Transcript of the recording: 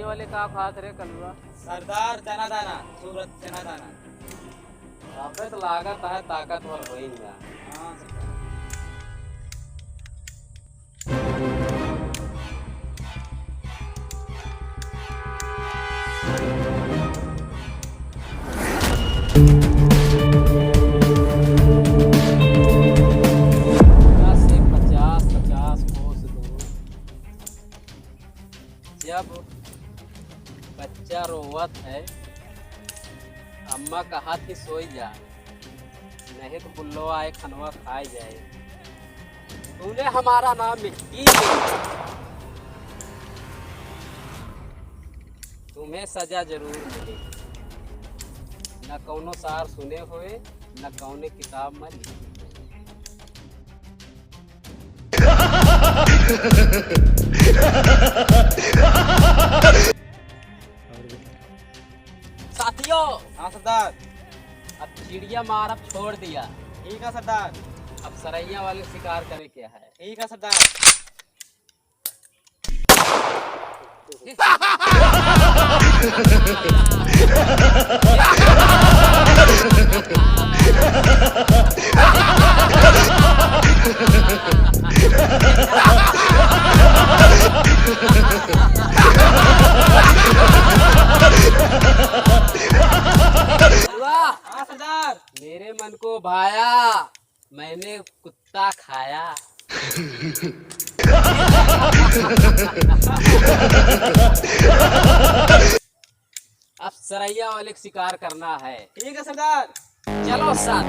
वाले का खात रे कलवा सरदार चना दाना सूरत चना दाना अबे तो लागत है ताकतवर होइंगा। हाँ से 50 कोस दूर जब बच्चा रोवत है अम्मा कहा थी सोई जा, नहीं तो बुल्लो आए खनवा खाए जाए। तूने हमारा नाम मिट्टी में, तुम्हें सजा जरूर मिलेगी। न कौनो सार सुने हुए न कौने किताब में लिखे। साथियों, हाँ सरदार। अब चिड़िया मारब छोड़ दिया। ठीक है सरदार। अब सरैया वाले शिकार करे क्या है। ठीक है सरदार। हाँ सरदार। मेरे मन को भाया, मैंने कुत्ता खाया। अब सरैया वाले को शिकार करना है। ठीक है सरदार। चलो साथ।